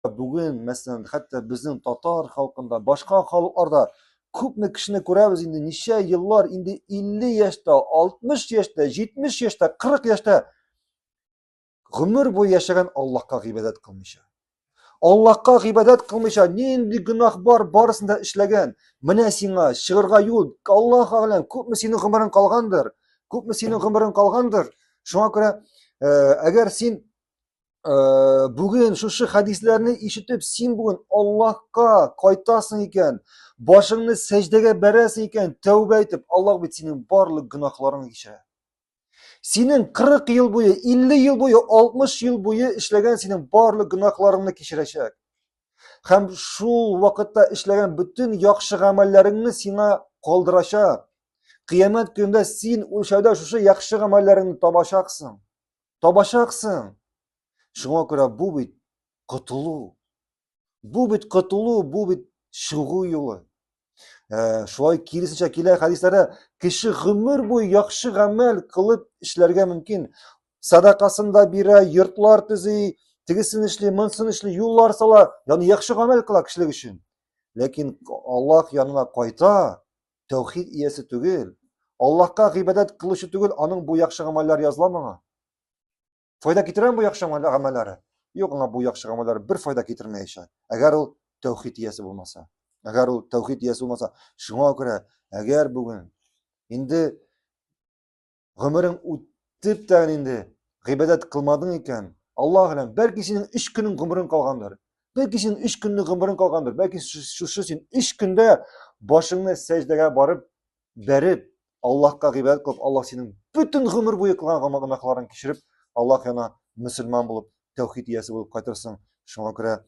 Bugün mesela hatta bizim Tatar halkında, başka halklarda ko'pmi kishini ko'ramiz endi necha yillar, endi 50 yaşta, 60 yaşta, 70 yaşta, 40 yaşta ömür boyu yaşagan Allohga ibodat qilmish. Allohga ibodat qilmish, nindi gunoh bor, barisini da ishlagan. Mana senga shig'irga yo'l. Alloh a'lam, ko'pmi sening umring qolgandir. Ko'pmi sening umring qolgandir. Shunga ko'ra, agar sen bugün şu hadislerini işitip sen bugün Allah'a qaytarsın iken, başını secdege berersin iken, tövbe etip Allah bit senin barlık günahlarını geçer. Senin 40 yıl boyu, 50 yıl boyu, 60 yıl boyu işlegen senin barlık günahlarını geçirecek. Hem şu vakitte işlegen bütün yakşı amellerini sana kaldıracak. Kıyamet günde sen o şeyde şu yakşı amellerini tabaşaksın. Tabaşaksın. Şuna göre bu bit kutulu. Bu bit kutulu, bu bit шығу yolu. Şulay kirisinçe kile hadislerde kişi ömür boyu yakşı amel kılıp işlerge mümkün. Sadakasında bire, yurtlar tüzi, tigisin işli, mınsın işli, yollar sala, yani yakşı amel kıla kişilik için. Lakin Allah yanına kayta, tevhid iyesi tügül. Allah'a ibadet kılışı tügül, anın bu yakşı ameller yazılamana. Fayda getiren bu yakşı amelleri. Yok ona bu yakşı amelleri bir fayda getirmeyecek. Eğer o tevhid iyesi bulmasa. Eğer o tevhid iyesi olmasa. Şuna göre eğer bugün indi ömrün ötüp de indi ibadet kılmadın iken Allah alem belki senin 3 günün ömrün kalgandır. Belki senin 3 günlük ömrün kalgandır. Belki şu senin 3 günde başını secdeye barıp berip Allah'a ibadet kılıp Allah senin bütün ömür boyu kılgan günahlarını kişirip Allah yana Müslüman bulup tevhid iyesi bulup kaytırsın. Şuna göre